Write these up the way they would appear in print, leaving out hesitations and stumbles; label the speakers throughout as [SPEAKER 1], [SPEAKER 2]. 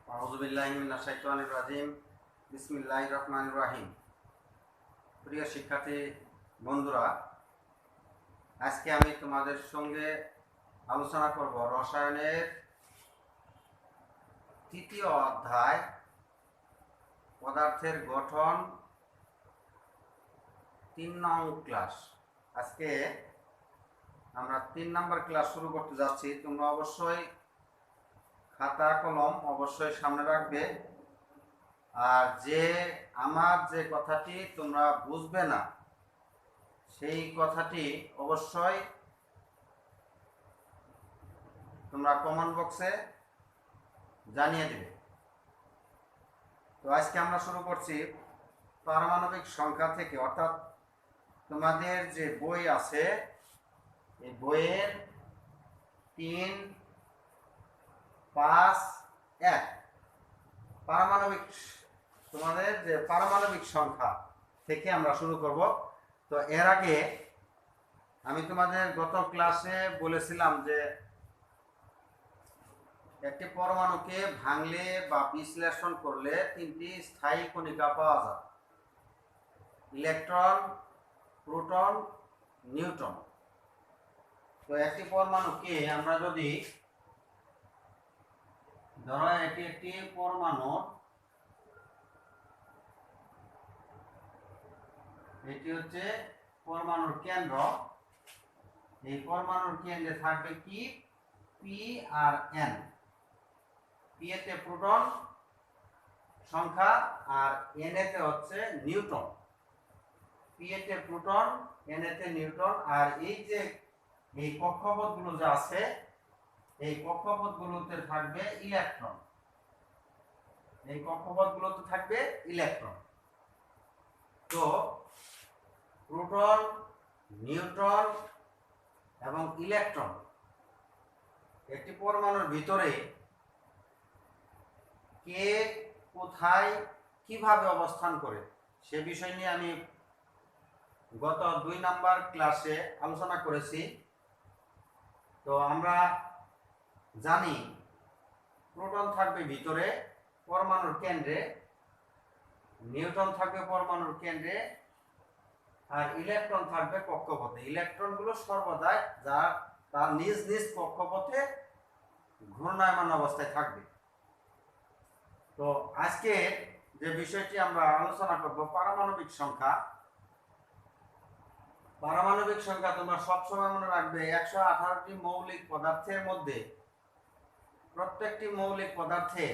[SPEAKER 1] আউযুবিল্লাহি মিনাশ শাইতানির রাজিম। বিসমিল্লাহির রহমানির রহিম। প্রিয় শিক্ষার্থী বন্ধুরা, আজকে আমি তোমাদের সঙ্গে আলোচনা করব রসায়নের তৃতীয় অধ্যায় পদার্থের গঠন 3 নং ক্লাস। আজকে আমরা 3 নম্বর ক্লাস শুরু করতে যাচ্ছি। তোমরা অবশ্যই খাতা কলম অবশ্যই সামনে রাখবে। আর আমার যে কথাটি তোমরা বুঝবে না সেই কথাটি অবশ্যই তোমরা কমেন্ট বক্সে জানিয়ে দেবে। তো আজকে আমরা শুরু করছি পারমাণবিক সংখ্যা থেকে, অর্থাৎ তোমাদের যে বই আছে এই বইয়ের 3, 5, 1 পারমাণবিক, তোমাদের যে পারমাণবিক সংখ্যা থেকে আমরা শুরু করব। তো এর আগে আমি তোমাদের গত ক্লাসে বলেছিলাম যে একটি পরমাণুকে ভাঙলে বা বিশ্লেষণ করলে 3টি স্থায়ী কণিকা পাওয়া যায়: ইলেকট্রন, প্রোটন, নিউট্রন। তো একটি পরমাণুকে আমরা যদি ধরো এটি একটি পরমাণু, এটি হচ্ছে পরমাণুর কেন্দ্র। এই পরমাণুর কেন্দ্রে থাকবে কি পি আর এন। পি এতে প্রোটন সংখ্যা আর এন এতে হচ্ছে নিউট্রন। পি এতে প্রোটন, এন এতে নিউট্রন। আর এই কক্ষপথগুলো যা আছে এই কক্ষপথগুলোতে থাকবে ইলেকট্রন। এই কক্ষপথগুলোতে থাকবে ইলেকট্রন। তো প্রোটন, নিউট্রন এবং ইলেকট্রন একটি পরমাণুর ভিতরে কে কোথায় কিভাবে অবস্থান করে সে বিষয় নিয়ে আমি গত 2 নম্বর ক্লাসে আলোচনা করেছি। তো আমরা জানি প্রোটন থাকবে ভিতরে পরমাণুর কেন্দ্রে, নিউট্রন থাকবে পরমাণুর কেন্দ্রে, আর ইলেকট্রন থাকবে কক্ষপথে। ইলেকট্রনগুলো সর্বদাই তার নিজ নিজ কক্ষপথে ঘূর্ণায়মান অবস্থায় থাকবে। তো আজকে যে বিষয়টি আমরা আলোচনা করব পারমাণবিক সংখ্যা। পারমাণবিক সংখ্যা তোমরা সবসময় মনে রাখবে 118টি মৌলিক পদার্থের মধ্যে প্রত্যেকটি মৌলিক পদার্থে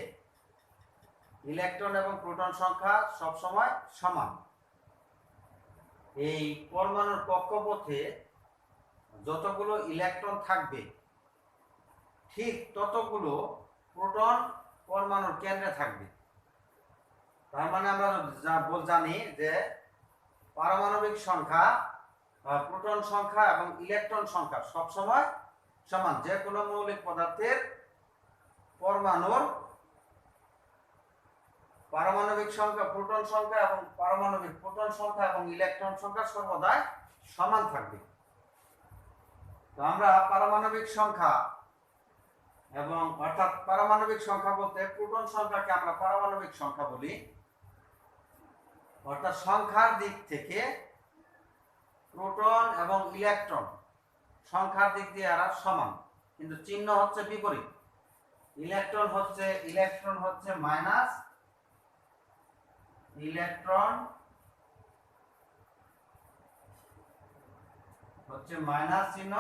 [SPEAKER 1] ইলেকট্রন এবং প্রোটন সংখ্যা সবসময় সমান। এই পরমাণুর কক্ষপথে যতগুলো ইলেকট্রন থাকবে ঠিক ততগুলো প্রোটন পরমাণুর কেন্দ্রে থাকবে। তার মানে আমরা জানি যে পারমাণবিক সংখ্যা, প্রোটন সংখ্যা এবং ইলেকট্রন সংখ্যা সবসময় সমান। যে কোনো মৌলিক পদার্থের পরমাণুর পারমাণবিক সংখ্যা, প্রোটন সংখ্যা এবং পারমাণবিক প্রোটন সংখ্যা এবং ইলেকট্রন সংখ্যা সর্বদাই সমান থাকবে। তো আমরা পারমাণবিক সংখ্যা এবং অর্থাৎ পারমাণবিক সংখ্যা বলতে প্রোটন সংখ্যাকে আমরা পারমাণবিক সংখ্যা বলি। অর্থাৎ সংখ্যার দিক থেকে প্রোটন এবং ইলেকট্রন সংখ্যার দিক দিয়ে এরা সমান, কিন্তু চিহ্ন হচ্ছে বিপরীত। ইলেকট্রন হচ্ছে মাইনাস, ইলেকট্রন হচ্ছে মাইনাস চিহ্ন,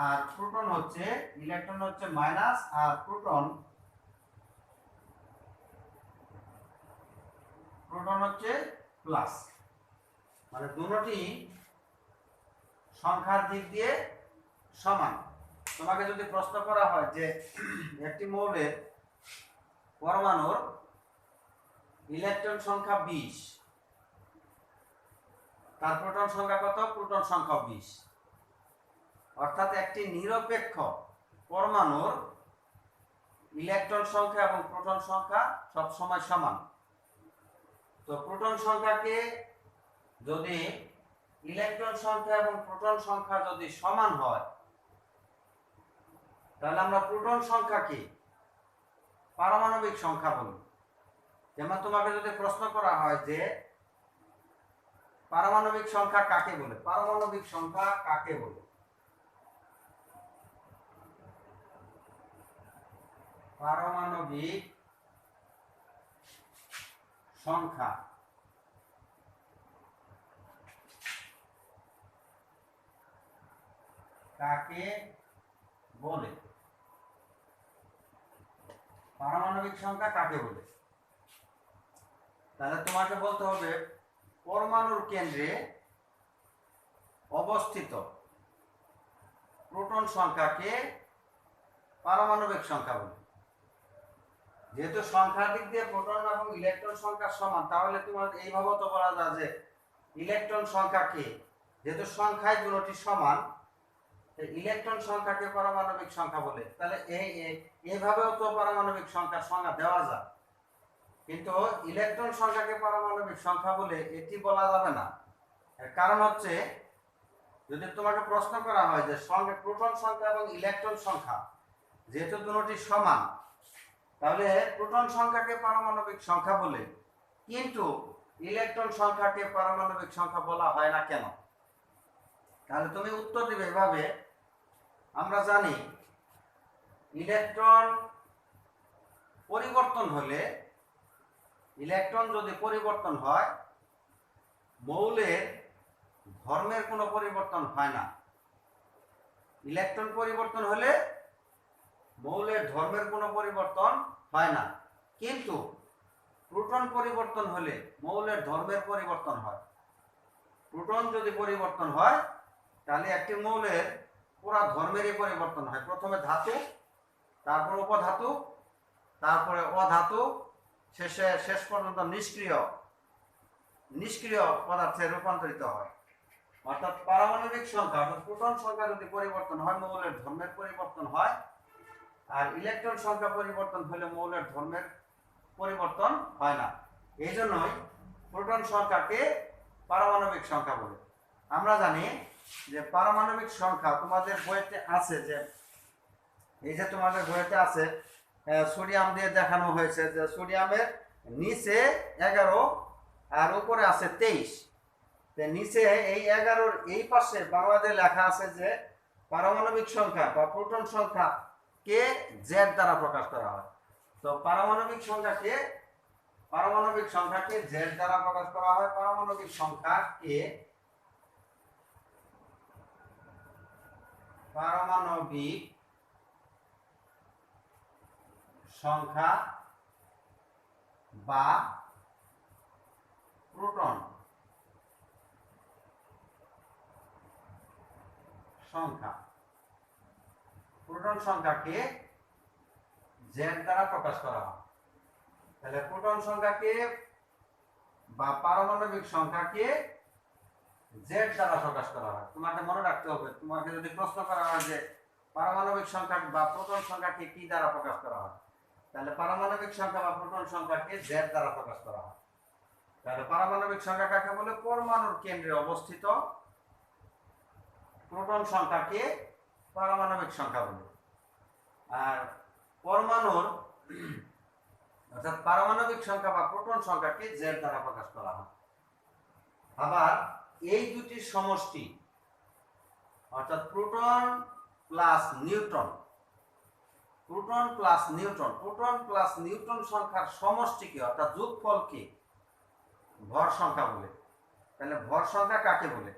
[SPEAKER 1] আর প্রোটন হচ্ছে, ইলেকট্রন হচ্ছে মাইনাস আর প্রোটন হচ্ছে প্লাস। মানে দুটোটি সংখ্যার দিক দিয়ে সমান। তোমাকে যদি প্রশ্ন করা হয় যে একটি মৌলের পরমাণুর ইলেকট্রন সংখ্যা 20, তার প্রোটন সংখ্যা কত? প্রোটন সংখ্যা 20। অর্থাৎ একটি নিরপেক্ষ পরমাণুর ইলেকট্রন সংখ্যা এবং প্রোটন সংখ্যা সবসময় সমান। তো প্রোটন সংখ্যাকে যদি ইলেকট্রন সংখ্যা এবং প্রোটন সংখ্যা যদি সমান হয় তাহলে আমরা প্রোটন সংখ্যাকে পারমাণবিক সংখ্যা বলি। যেমন তোমাকে যদি প্রশ্ন করা হয় যে পারমাণবিক সংখ্যা কাকে বলে, পারমাণবিক সংখ্যা কাকে বলে, পারমাণবিক সংখ্যা কাকে বলে, পারমাণবিক সংখ্যা কাকে বলে? তাহলে তোমাকে বলতে হবে পরমাণুর কেন্দ্রে অবস্থিত প্রোটন সংখ্যাকে পারমাণবিক সংখ্যা বলে। যেহেতু সংখ্যার দিক দিয়ে প্রোটন এবং ইলেকট্রন সংখ্যা সমান, তাহলে তোমার এইভাবে তো বলা যায় যে ইলেকট্রন সংখ্যাকে, যেহেতু সংখ্যায় দুটি সমান, ইলেকট্রন সংখ্যাকে পারমাণবিক সংখ্যা বলে। তাহলে এইভাবেও তো পারমাণবিক সংখ্যার সংজ্ঞা দেওয়া যায়, কিন্তু ইলেকট্রন সংখ্যাকে পারমাণবিক সংখ্যা বলে এটি বলা যাবে না। এর কারণ হচ্ছে, যদি তোমাকে প্রশ্ন করা হয় যে প্রোটন সংখ্যা এবং ইলেকট্রন সংখ্যা যেহেতু দুটি সমান, তাহলে প্রোটন সংখ্যাকে পারমাণবিক সংখ্যা বলে, কিন্তু ইলেকট্রন সংখ্যাকে পারমাণবিক সংখ্যা বলা হয় না কেন? তাহলে তুমি উত্তর দিবে এভাবে, আমরা জানি ইলেকট্রন পরিবর্তন হলে, ইলেকট্রন যদি পরিবর্তন হয়, মৌলের ধর্মের কোনো পরিবর্তন হয় না। ইলেকট্রন পরিবর্তন হলে মৌলের ধর্মের কোনো পরিবর্তন হয় না, কিন্তু প্রোটন পরিবর্তন হলে মৌলের ধর্মের পরিবর্তন হয়। প্রোটন যদি পরিবর্তন হয়, তাহলে একটি মৌলের পুরা ধর্মেরই পরিবর্তন হয়। প্রথমে ধাতু, তারপর উপধাতু, তারপরে অধাতু, শেষ পর্যন্ত নিষ্ক্রিয় পদার্থে রূপান্তরিত হয়। অর্থাৎ পারমাণবিক সংখ্যা অর্থাৎ প্রোটন সংখ্যা যদি পরিবর্তন হয়, মৌলের ধর্মের পরিবর্তন হয়, আর ইলেকট্রন সংখ্যা পরিবর্তন হলে মৌলের ধর্মের পরিবর্তন হয় না। এই জন্যই প্রোটন সংখ্যাকে পারমাণবিক সংখ্যা বলে। আমরা জানি যে পারমাণবিক সংখ্যা তোমাদের বইতে আছে, যে এই যে তোমাদের বইতে আছে সোডিয়াম দিয়ে দেখানো হয়েছে যে সোডিয়ামের নিচে 11 আর উপরে আছে 23। নিচে এই 11-র এই পাশে বাংলাতে লেখা আছে যে পারমাণবিক সংখ্যা বা প্রোটন সংখ্যা কে জেড দ্বারা প্রকাশ করা হয়। তো পারমাণবিক সংখ্যাকে জেড দ্বারা প্রকাশ করা হয়। পারমাণবিক সংখ্যাকে পারমাণবিক সংখ্যা বা প্রোটন সংখ্যা, প্রোটন সংখ্যাকে জেড দ্বারা প্রকাশ করা হয়। তাহলে প্রোটন সংখ্যাকে বা পারমাণবিক সংখ্যাকে জেড দ্বারা প্রকাশ করা হয়। তোমাকে মনে রাখতে হবে, তোমাকে যদি প্রশ্ন করা হয় যে পারমাণবিক সংখ্যা বা প্রোটন সংখ্যাকে কি দ্বারা প্রকাশ করা হয়, তাহলে পারমাণবিক সংখ্যা বা প্রোটন সংখ্যাকে জেড দ্বারা প্রকাশ করা হয়। তাহলে পারমাণবিক সংখ্যা কাকে বলে? পরমাণুর কেন্দ্রে অবস্থিত প্রোটন সংখ্যাকে পারমাণবিক সংখ্যা বলে। আর পরমাণুর অর্থাৎ পারমাণবিক সংখ্যা বা প্রোটন সংখ্যাকে জেড দ্বারা প্রকাশ করা হয়। আবার এই দুটির সমষ্টি অর্থাৎ proton plus neutron, proton plus neutron সংখ্যার সমষ্টিকে অর্থাৎ যোগফলকে ভর সংখ্যা বলে। তাহলে ভর সংখ্যা কাকে বলে?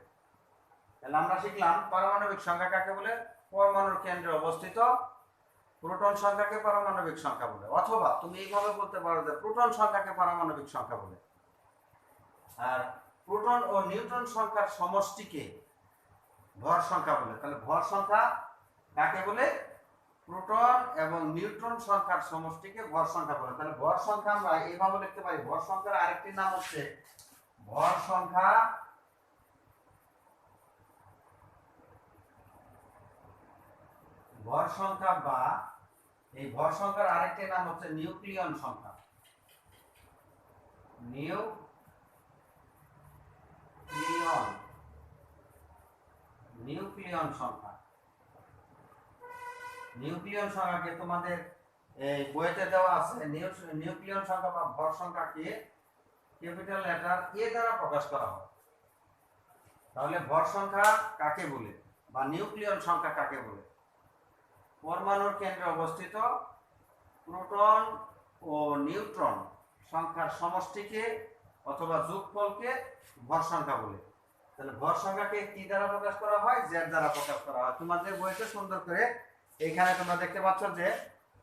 [SPEAKER 1] তাহলে আমরা শিখলাম পারমাণবিক সংখ্যা কাকে বলে, পরমাণুর কেন্দ্রে অবস্থিত প্রোটন সংখ্যাকে পারমাণবিক সংখ্যা বলে। অথবা তুমি এইভাবে বলতে পারো যে প্রোটন সংখ্যাকে পারমাণবিক সংখ্যা বলে, আর প্রোটন ও নিউট্রন সংখ্যার সমষ্টিকে ভর সংখ্যা বলে। তাহলে ভর সংখ্যা কাকে বলে? প্রোটন এবং নিউট্রন সংখ্যার সমষ্টিকে ভর সংখ্যা বলে। তাহলে ভর সংখ্যা আমরা এইভাবে লিখতে পারি, ভর সংখ্যার আরেকটি নাম হচ্ছে ভর সংখ্যা বা এই ভর সংখ্যার আরেকটি নাম হচ্ছে নিউক্লিয়ন সংখ্যা। নিউক্লিয়ন সংখ্যা। নিউক্লিয়ন সংখ্যাকে তোমাদের এই বইতে দেওয়া আছে নিউক্লিয়ন সংখ্যা বা ভর সংখ্যাকে ক্যাপিটাল লেটার এ দ্বারা প্রকাশ করা হয়। তাহলে ভর সংখ্যা কাকে বলে বা নিউক্লিয়ন সংখ্যা কাকে বলে? পরমাণুর কেন্দ্রে অবস্থিত প্রোটন ও নিউট্রন সংখ্যার সমষ্টিকে অথবা যোগফলকে ভর সংখ্যা বলে। তাহলে ভর সংখ্যাকে কি দ্বারা প্রকাশ করা হয়? জেড দ্বারা প্রকাশ করা হয়। তোমাদের বইতে সুন্দর করে এখানে তোমরা দেখতে পাচ্ছ যে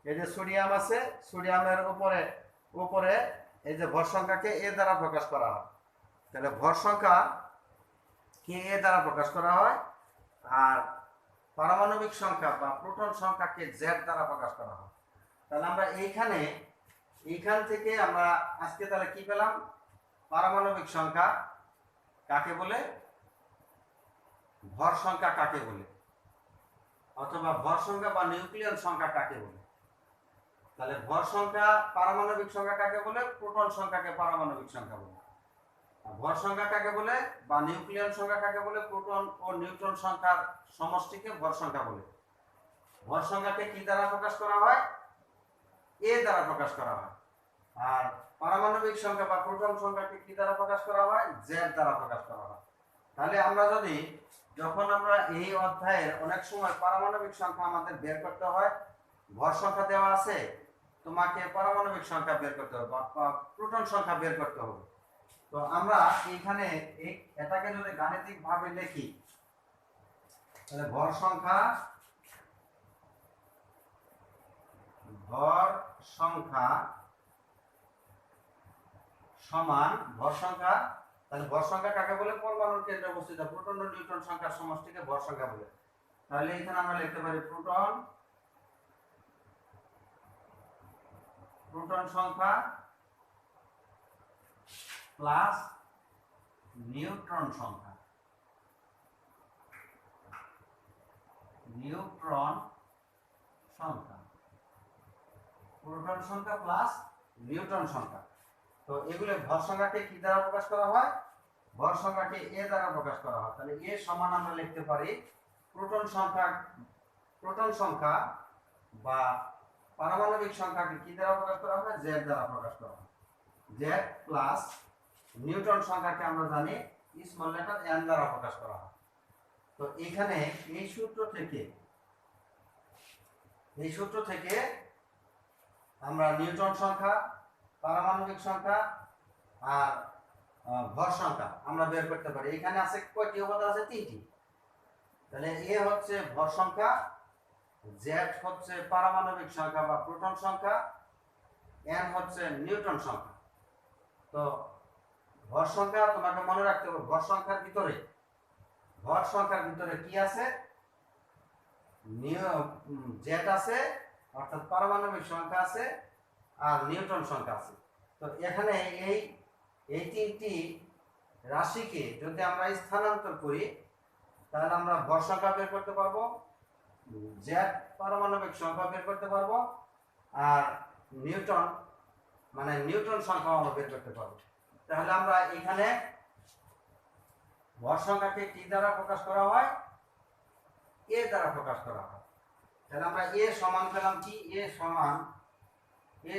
[SPEAKER 1] এই যে সোডিয়াম আছে, সোডিয়ামের উপরে উপরে এই যে ভর সংখ্যাকে এ দ্বারা প্রকাশ করা হয়। তাহলে ভর সংখ্যা কে এ দ্বারা প্রকাশ করা হয়, আর পারমাণবিক সংখ্যা বা প্রোটন সংখ্যাকে জেড দ্বারা প্রকাশ করা হয়। তাহলে আমরা এইখান থেকে আমরা আজকে তাহলে কি পেলাম? পারমাণবিক সংখ্যা কাকে বলে, ভর সংখ্যা কাকে বলে, অথবা ভর সংখ্যা বা নিউক্লিয়ন সংখ্যা কাকে বলে। তাহলে ভর সংখ্যা পারমাণবিক সংখ্যা কাকে বলে, প্রোটন সংখ্যাকে পারমাণবিক সংখ্যা বলে। ভর সংখ্যা কাকে বলে বা নিউক্লিয়ন সংখ্যা কাকে বলে, প্রোটন ও নিউট্রন সংখ্যার সমষ্টিকে ভর সংখ্যা বলে। ভর সংখ্যাকে কি দ্বারা প্রকাশ করা হয়? এ দ্বারা প্রকাশ করা হয়। আর পারমাণবিক সংখ্যা বা প্রোটন সংখ্যাকে কি দ্বারা প্রকাশ করা হয়? জেড দ্বারা প্রকাশ করা হয়। তাহলে আমরা যখন আমরা এই অধ্যায়ের অনেক সময় পারমাণবিক সংখ্যা আমাদের বের করতে হয়, ভর সংখ্যা দেওয়া আছে, তোমাকে পারমাণবিক সংখ্যা বের করতে হবে বা প্রোটন সংখ্যা বের করতে হবে। তো আমরা এখানে এটাকে যদি গাণিতিক ভাবে লিখি, তাহলে ভর সংখ্যা সমান ভর সংখ্যা। তাহলে ভর সংখ্যা কাকে বলে? পরমাণুর কেন্দ্রে অবস্থিত প্রোটন ও নিউট্রন সংখ্যার সমষ্টিকে ভর সংখ্যা বলে। তাহলে এখানে আমরা লিখতে পারি প্রোটন সংখ্যা প্লাস নিউট্রন সংখ্যা। প্রোটন সংখ্যা প্লাস নিউট্রন সংখ্যা। তো এগুলো ভর সংখ্যাকে কি দ্বারা প্রকাশ করা হয়? ভর সংখ্যাকে এ দ্বারা প্রকাশ করা হয়। তাহলে এ সমান আমরা লিখতে পারি প্রোটন সংখ্যা বা পারমাণবিক সংখ্যাকে কি দ্বারা প্রকাশ করা হয়? জেড দ্বারা প্রকাশ করা হয়। জেড প্লাস নিউট্রন সংখ্যাকে আমরা জানি স্মল লেটার এন দ্বারা প্রকাশ করা হয়। তো এখানে এই সূত্র থেকে আমরা নিউট্রন সংখ্যা, পারমাণবিক সংখ্যা আর ভর সংখ্যা আমরা বের করতে পারি। এখানে আছে কয়টি উপাদান? আছে 3টি। তাহলে এ হচ্ছে ভর সংখ্যা, জেড হচ্ছে পারমাণবিক সংখ্যা বা প্রোটন সংখ্যা, এন হচ্ছে নিউট্রন সংখ্যা। তো ভর সংখ্যা তোমাকে মনে রাখতে হবে, ভর সংখ্যার ভিতরে কি আছে? জেড আছে, অর্থাৎ পারমাণবিক সংখ্যা আছে, আর নিউট্রন সংখ্যা আছে। তো এখানে এই 3টি রাশিকে যদি আমরা স্থানান্তর করি, তাহলে আমরা ভর সংখ্যা বের করতে পারবো, জেড পারমাণবিক সংখ্যা বের করতে পারবো, আর নিউট্রন সংখ্যা আমরা বের করতে পারবো। তাহলে আমরা এখানে ভর সংখ্যাকে কি দ্বারা প্রকাশ করা হয়? এ দ্বারা প্রকাশ করা হয়। তাহলে আমরা এ সমান পেলাম কি? এ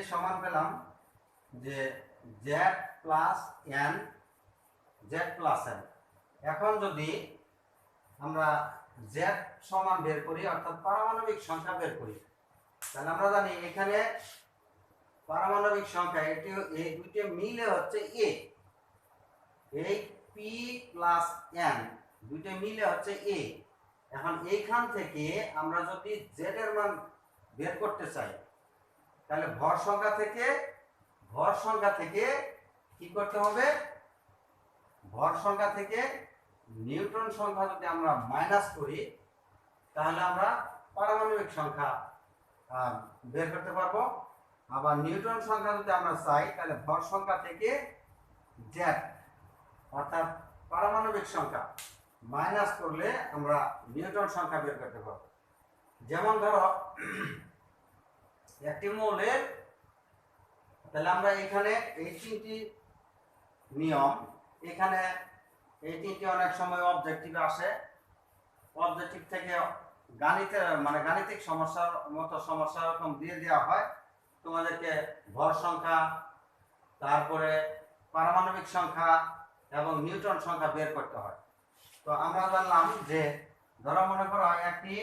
[SPEAKER 1] সমান পেলাম যে জেড প্লাস এন। এখন যদি আমরা জেড সমান বের করি, অর্থাৎ পারমাণবিক সংখ্যা বের করি, তাহলে আমরা জানি এখানে পারমাণবিক সংখ্যা এই দুইটা মিলে হচ্ছে এ। এই পি প্লাস এন দুইটা মিলে হচ্ছে এ। এখন এইখান থেকে আমরা যদি জেড এর মান বের করতে চাই, তাহলে ভর সংখ্যা থেকে কি করতে হবে? ভর সংখ্যা থেকে নিউট্রন সংখ্যা যদি আমরা মাইনাস করি, তাহলে আমরা পারমাণবিক সংখ্যা বের করতে পারবো। আবার নিউট্রন সংখ্যা যদি আমরা চাই, তাহলে ভর সংখ্যা থেকে জেড অর্থাৎ পারমাণবিক সংখ্যা মাইনাস করলে আমরা নিউট্রন সংখ্যা বের করতে পারবো। যেমন ধরো একটি মৌলের, তাহলে আমরা এখানে এই 3টি নিয়ম, এখানে এই 3টি অনেক সময় অবজেক্টিভ আসে, অবজেক্টিভ থেকে গাণিতিক সমস্যার মতো সমস্যা এরকম দিয়ে দেওয়া হয়। তোমাদেরকে ভর সংখ্যা, তারপরে পারমাণবিক সংখ্যা এবং নিউটন সংখ্যা বের করতে হয়। তো আমরা জানলাম যে ধরো মনে করো একটি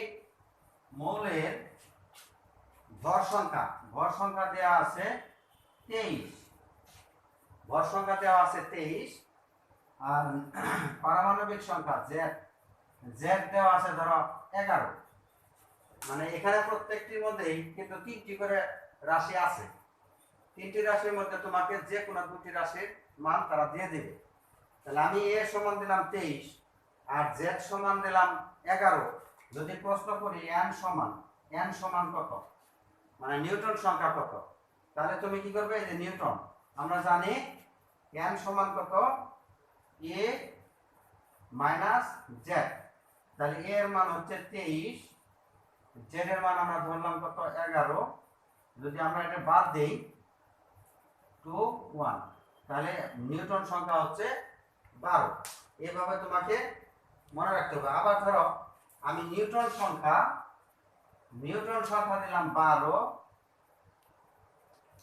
[SPEAKER 1] মৌলের ভর সংখ্যা দেওয়া আছে 23, ভর সংখ্যা দেওয়া আছে 23, আর পারমাণবিক সংখ্যা জেড দেওয়া আছে ধরো 11। মানে এখানে প্রত্যেকটির মধ্যেই কিন্তু 3টি করে রাশি আছে। 3টি রাশির মধ্যে তোমাকে যে কোনো 2টি রাশির মান তারা দিয়ে দেবে। তাহলে আমি এ সমান দিলাম 23 আর জেড সমান দিলাম 11। যদি প্রশ্ন করি এন সমান কত, মানে নিউটন সংখ্যা কত, তাহলে তুমি কি করবে? এই যে নিউটন, আমরা জানি এন সমান কত, এ মাইনাস জেড। তাহলে এ এর মান হচ্ছে 23, জেড এর মান আমরা ধরলাম কত, 11। যদি আমরা এটা বাদ দেই 2 1, তাহলে নিউটন সংখ্যা হচ্ছে 12। এইভাবে তোমাকে মনে রাখতে হবে। আবার ধরো আমি নিউটন সংখ্যা দিলাম 12,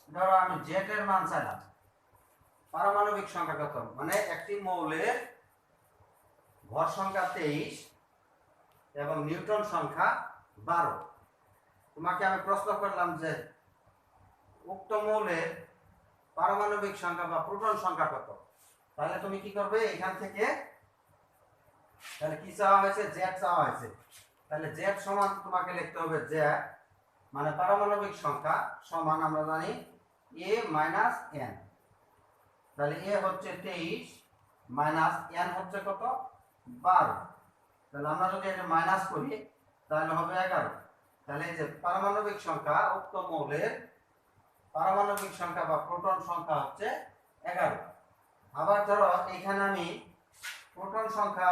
[SPEAKER 1] ধরো আমি জেড এর মান চাইলাম। পারমাণবিক সংখ্যা কত, মানে একটি মৌলের ভর সংখ্যা 23 এবং নিউটন সংখ্যা 12। তোমাকে আমি প্রশ্ন করলাম যে উক্ত মৌলের পারমাণবিক সংখ্যা বা প্রোটন সংখ্যা কত, তাহলে তুমি কি করবে? এখান থেকে তাহলে কি চাওয়া হয়েছে? জেড চাওয়া হয়েছে। তাহলে জেড সমান তোমাকে লিখতে হবে জেড মানে পারমাণবিক সংখ্যা সমান আমরা জানি এ মাইনাস এন। তাহলে এ হচ্ছে 23 মাইনাস এন হচ্ছে কত, 12। তাহলে আমরা যদি এটা মাইনাস করি তাহলে হবে 11। তাহলে এই যে পারমাণবিক সংখ্যা, উক্ত মৌলের পারমাণবিক সংখ্যা বা প্রোটন সংখ্যা হচ্ছে 11। আবার ধরো এখানে আমি প্রোটন সংখ্যা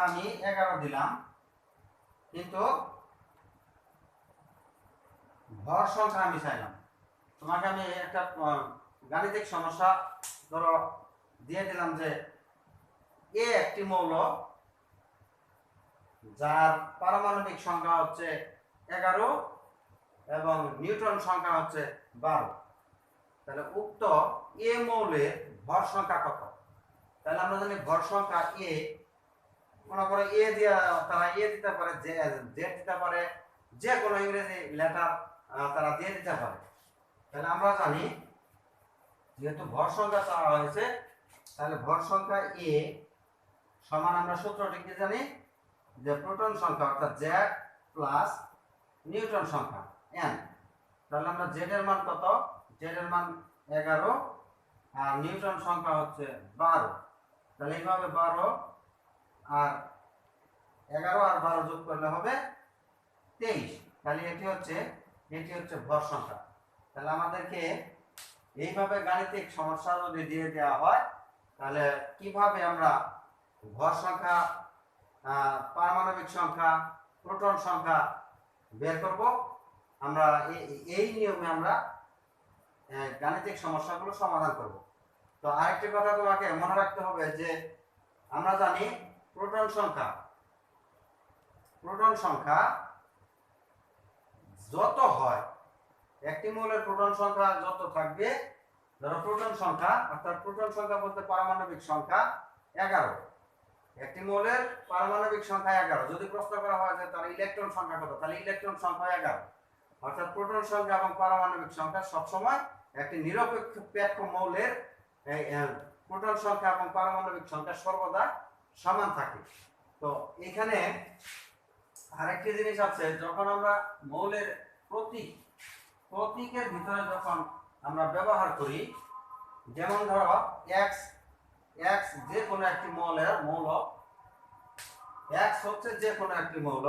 [SPEAKER 1] আমি 11 দিলাম, কিন্তু ভর সংখ্যা আমি চাইলাম। তোমাকে আমি একটা গাণিতিক সমস্যা ধরো দিয়ে দিলাম যে এ একটি মৌল যার পারমাণবিক সংখ্যা হচ্ছে 11 এবং নিউটন সংখ্যা হচ্ছে 12। তাহলে উক্ত এ মৌলের ভর সংখ্যা কত? তাহলে আমরা জানি ভর সংখ্যা এ, মনে করো এ দিয়ে তারা এ দিতে পারে, জেড দিতে পারে, যে কোনো ইংরেজি লেটার তারা দিয়ে দিতে পারে। তাহলে আমরা জানি যেহেতু ভর সংখ্যা চাওয়া হয়েছে, তাহলে ভর সংখ্যা এ সমান আমরা সূত্রটি কি জানি যে প্রোটন সংখ্যা অর্থাৎ জেড প্লাস নিউটন সংখ্যা এন। তাহলে আমরা জেড এর মান কত? জেড এর মান 11 আর নিউটন সংখ্যা হচ্ছে 12। তাহলে এইভাবে 12 আর 11 আর 12 যোগ করলে হবে 23। তাহলে এটি হচ্ছে ভর সংখ্যা। তাহলে আমাদেরকে এইভাবে গাণিতিক সমস্যা যদি দিয়ে দেওয়া হয়, তাহলে কিভাবে আমরা ভর সংখ্যা, পারমাণবিক সংখ্যা, প্রোটন সংখ্যা বের করব, আমরা এই নিয়মে আমরা গাণিতিক সমস্যাগুলো সমাধান করব। তো আরেকটি কথা তোমাকে মনে রাখতে হবে যে আমরা জানি প্রোটন সংখ্যা যত হয়, একটি মৌলের প্রোটন সংখ্যা যত থাকবে, ধরো প্রোটন সংখ্যা অর্থাৎ প্রোটন সংখ্যা বলতে পারমাণবিক সংখ্যা 11, একটি মৌলের পারমাণবিক সংখ্যা 11। যদি প্রশ্ন করা হয় যে তার ইলেকট্রন সংখ্যা কত, তাহলে ইলেকট্রন সংখ্যা 11। অর্থাৎ প্রোটন সংখ্যা এবং পারমাণবিক সংখ্যা সবসময় একটি নিরপেক্ষ মৌলের প্রোটন সংখ্যা এবং পারমাণবিক সংখ্যা সর্বদা সমান থাকে। তো এখানে আরেকটি জিনিস আছে, যখন আমরা মৌলের প্রতীকের ভিতরে যখন আমরা ব্যবহার করি, যেমন ধরো এক্স যে কোনো একটি মৌল, এক্স হচ্ছে যে কোনো একটি মৌল,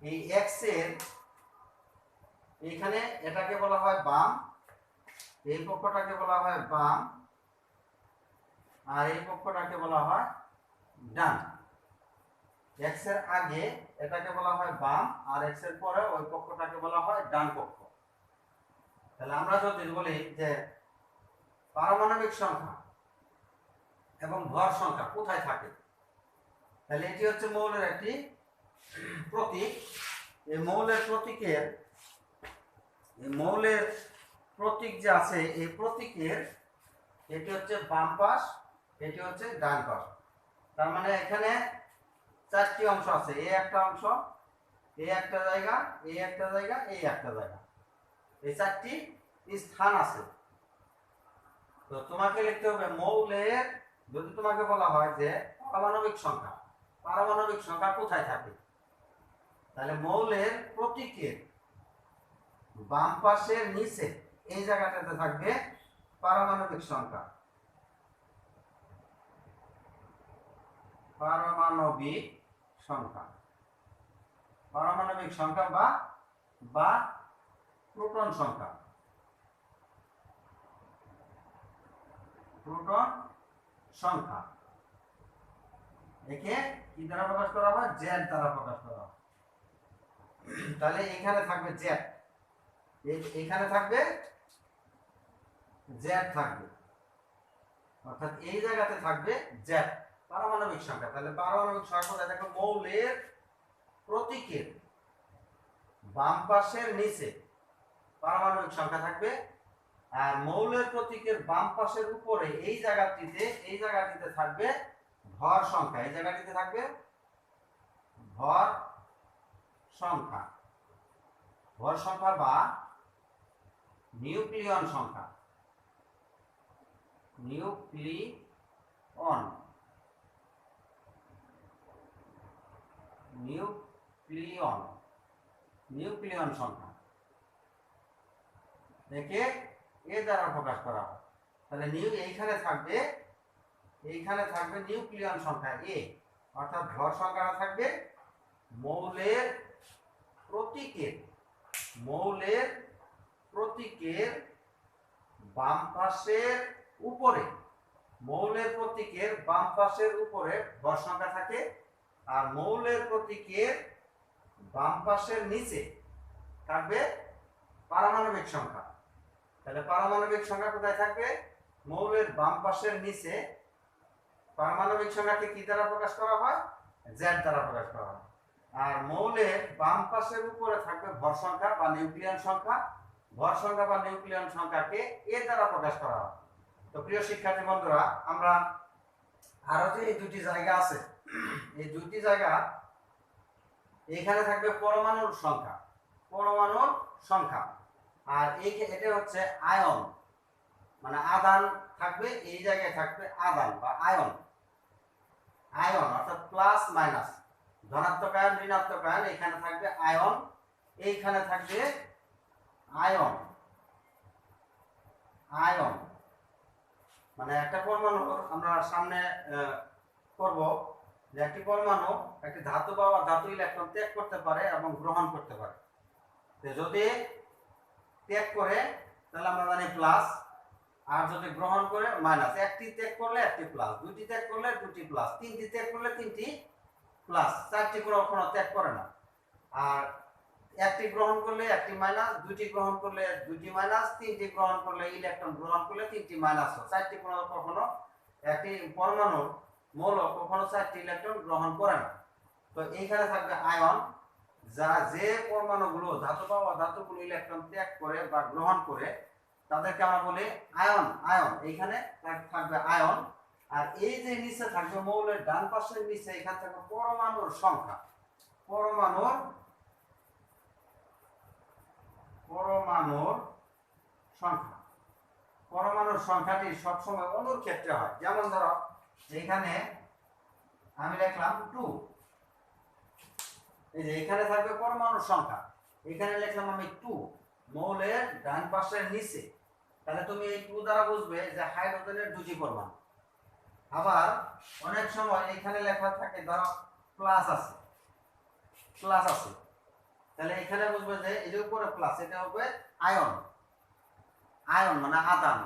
[SPEAKER 1] এই এক্স এর এখানে এটাকে বলা হয় বাম, এই পক্ষটাকে বলা হয় বাম, আর এই পক্ষটাকে বলা হয় ডান। এক্স এর আগে এটাকে বলা হয় বাম, আর এক্স এর পরে ওই পক্ষটাকে বলা হয় ডান পক্ষ। তাহলে আমরা যদি বলি যে পারমাণবিক সংখ্যা এবং ভর সংখ্যা কোথায় থাকে, তাহলে এটি হচ্ছে মৌলের একটি প্রতীক। এই মৌলের প্রতীকের এই মৌলের প্রতীক যে আছে এই প্রতীকের এটি হচ্ছে বাম পাশ, এটি হচ্ছে ডান পাশ। তার মানে এখানে চারটি অংশ আছে, এই একটা অংশ, এই একটা জায়গা, এই একটা জায়গা, এই একটা জায়গা, এই চারটি স্থান আছে। তো তোমাকে লিখতে হবে মৌলের, যদি তোমাকে বলা হয় যে পারমাণবিক সংখ্যা, পারমাণবিক সংখ্যা কোথায় থাকে, তাহলে মৌলের প্রতীকের বাম পাশের নিচে এই জায়গাটাতে থাকবে পারমাণবিক সংখ্যা। পারমাণবিক সংখ্যা, পারমাণবিক সংখ্যা বা প্রোটন সংখ্যা, প্রোটন সংখ্যা। একে কি দ্বারা প্রকাশ করা হয়? জেড দ্বারা প্রকাশ করা হয়। তাহলে এখানে থাকবে জেড, এখানে থাকবে জেড থাকবে, অর্থাৎ এই জায়গাতে থাকবে জেড পারমাণবিক সংখ্যা। তাহলে পারমাণবিক সংখ্যা কোথায় দেখো? মৌলের প্রতীকের বাম পাশের নিচে পারমাণবিক সংখ্যা থাকবে, আর মৌলের প্রতীকের বাম পাশের উপরে এই জায়গাটিতে থাকবে ভর সংখ্যা। এই জায়গাটিতে থাকবে ভর সংখ্যা, ভর সংখ্যা বা নিউক্লিয়ন সংখ্যা, নিউক্লিয়ন, নিউক্লিয়ন, নিউক্লিয়ন সংখ্যা। একে এ দ্বারা প্রকাশ করা হয়। তাহলে এইখানে থাকবে নিউক্লিয়ন সংখ্যা এ, অর্থাৎ ভর সংখ্যাটা থাকবে মৌলের প্রতীকের বাম পাশের উপরে, মৌলের প্রতীকের বাম পাশের উপরে ভর সংখ্যা থাকে, আর মৌলের প্রতীকের বাম পাশের নিচে থাকবে পারমাণবিক সংখ্যা। তাহলে পারমাণবিক সংখ্যা কোথায় থাকবে? মৌলের বাম পাশের নিচে। পারমাণবিক সংখ্যাকে কি দ্বারা প্রকাশ করা হয়? জেড দ্বারা প্রকাশ করা হয়। আর মৌলের বাম পাশের উপরে থাকবে ভর সংখ্যা বা নিউক্লিয়ন সংখ্যা। ভর সংখ্যা বা নিউক্লিয়ন সংখ্যাকে এ দ্বারা প্রকাশ করা হয়। তো প্রিয় শিক্ষার্থী বন্ধুরা, আমরা আরো যে এই দুটি জায়গা আছে, এই দুটি জায়গা, এখানে থাকবে পরমাণুর সংখ্যা, পরমাণুর সংখ্যা, আর এটা হচ্ছে আয়ন, মানে আধান থাকবে, এই জায়গায় থাকবে আধান বা আয়ন, আয়ন অর্থাৎ প্লাস মাইনাস, ধনাত্মক আয়ন ঋণাত্মক আয়ন, এখানে থাকবে আয়ন, এইখানে থাকবে আয়ন, আয়ন মানে একটা পরমাণু আমরা সামনে করব যে একটি পরমাণু একটি ধাতু বা ধাতু ইলেকট্রন ত্যাগ করতে পারে এবং গ্রহণ করতে পারে। যদি ত্যাগ করে তাহলে আমরা জানি প্লাস, আর যদি গ্রহণ করে মাইনাস। একটি ত্যাগ করলে একটি প্লাস, দুটি ত্যাগ করলে দুটি প্লাস, তিনটি ত্যাগ করলে তিনটি প্লাস, চারটি কখনো ত্যাগ করে না। আর একটি গ্রহণ করলে একটি মাইনাস, দুটি গ্রহণ করলে দুটি মাইনাস, তিনটি গ্রহণ করলে ইলেকট্রন গ্রহণ করলে তিনটি মাইনাস, চারটি কখনো একটি পরমাণু মৌল কখনো চারটি ইলেকট্রন গ্রহণ করে না। তো এইখানে থাকবে আয়ন, যে পরমাণুগুলো ধাতু বা অধাতুগুলো ইলেকট্রন ত্যাগ করে বা গ্রহণ করে তাদেরকে আমরা বলি আয়ন। আয়ন এইখানে থাকবে আয়ন। আর এই যে নিচে থাকবে মৌলের ডান পাশের নিচে, এখানে থাকবে পরমাণুর সংখ্যা, পরমাণুর সংখ্যা। পরমাণুর সংখ্যাটি সবসময় অণুর ক্ষেত্রে হয়। যেমন ধরো এখানে আমি লিখলাম 2, এই যে এখানে থাকবে পরমাণুর সংখ্যা, এখানে লিখলাম আমি 2 মৌলের ডান পাশের নিচে। তাহলে তুমি এই 2 দ্বারা বুঝবে যে হাইড্রোজেনের দুটি পরমাণু। আবার অনেক সময় এখানে লেখা থাকে ধরো প্লাস আছে, প্লাস আছে, তাহলে এখানে বুঝবে যে এর উপরে প্লাস, এটা হবে আয়ন। আয়ন মানে আধান।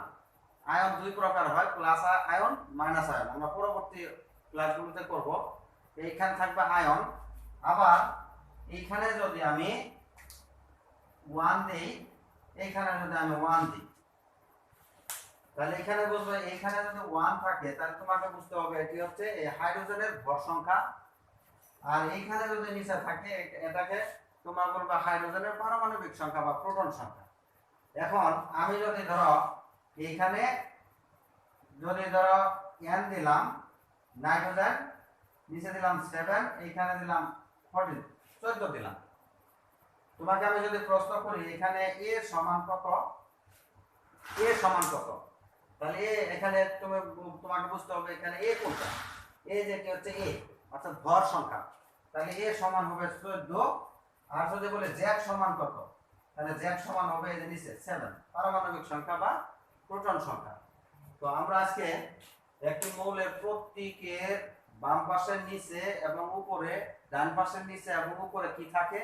[SPEAKER 1] আয়ন দুই প্রকার হয়, প্লাস আয়ন, মাইনাস আয়ন, আমরা পরবর্তী ক্লাসগুলোতে করব। এইখানে থাকবে আয়ন। আবার এইখানে যদি আমি 1 দেই, এইখানে যদি আমি 1 দিই, তাহলে এখানে বুঝবে এখানে যদি 1 থাকে তাহলে তোমাকে বুঝতে হবে এটি হচ্ছে এই হাইড্রোজেনের ভর সংখ্যা। আর এইখানে যদি নিচে থাকে এটাকে তোমার বলবে হাইড্রোজেনের পারমাণবিক সংখ্যা বা প্রোটন সংখ্যা। এখন আমি যদি ধরো এইখানে যদি ধরো n দিলাম নাইট্রোজেন, নিচে দিলাম 7, এইখানে দিলাম 14, 14 দিলাম। তোমাকে আমি যদি প্রশ্ন করি এখানে a সমান কত, a সমান কত, তাহলে a এখানে তোমাকে বুঝতে হবে এখানে a কোনটা, a যেটা হচ্ছে a অর্থাৎ ভর সংখ্যা, তাহলে a সমান হবে 14। আর যদি বলে z সমান কত, তাহলে z সমান হবে এই যে নিচে 7, পারমাণবিক সংখ্যা বা প্রোটন সংখ্যা। তো আমরা আজকে একটি মৌলের প্রত্যেকের বাম পাশের নিচে এবং উপরে, ডান পাশের নিচে এবং উপরে কি থাকে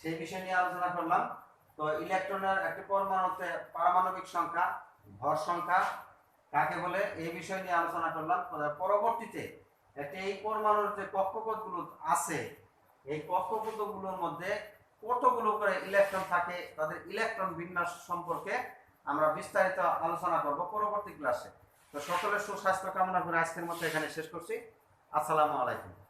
[SPEAKER 1] সেই বিষয় নিয়ে আলোচনা করলাম। তো ইলেকট্রনের একটি পরমাণুতে পারমাণবিক সংখ্যা, ভর সংখ্যা কাকে বলে এই বিষয় নিয়ে আলোচনা করলাম। পরবর্তীতে একটি এই পরমাণুর যে কক্ষপথগুলো আছে এই কক্ষপথগুলোর মধ্যে কতগুলো করে ইলেকট্রন থাকে, তাদের ইলেকট্রন বিন্যাস সম্পর্কে আমরা বিস্তারিত আলোচনা করব পরবর্তী ক্লাসে। তো সকলের সুস্বাস্থ্য কামনা করে আজকের মতো এখানে শেষ করছি। আসসালামু আলাইকুম।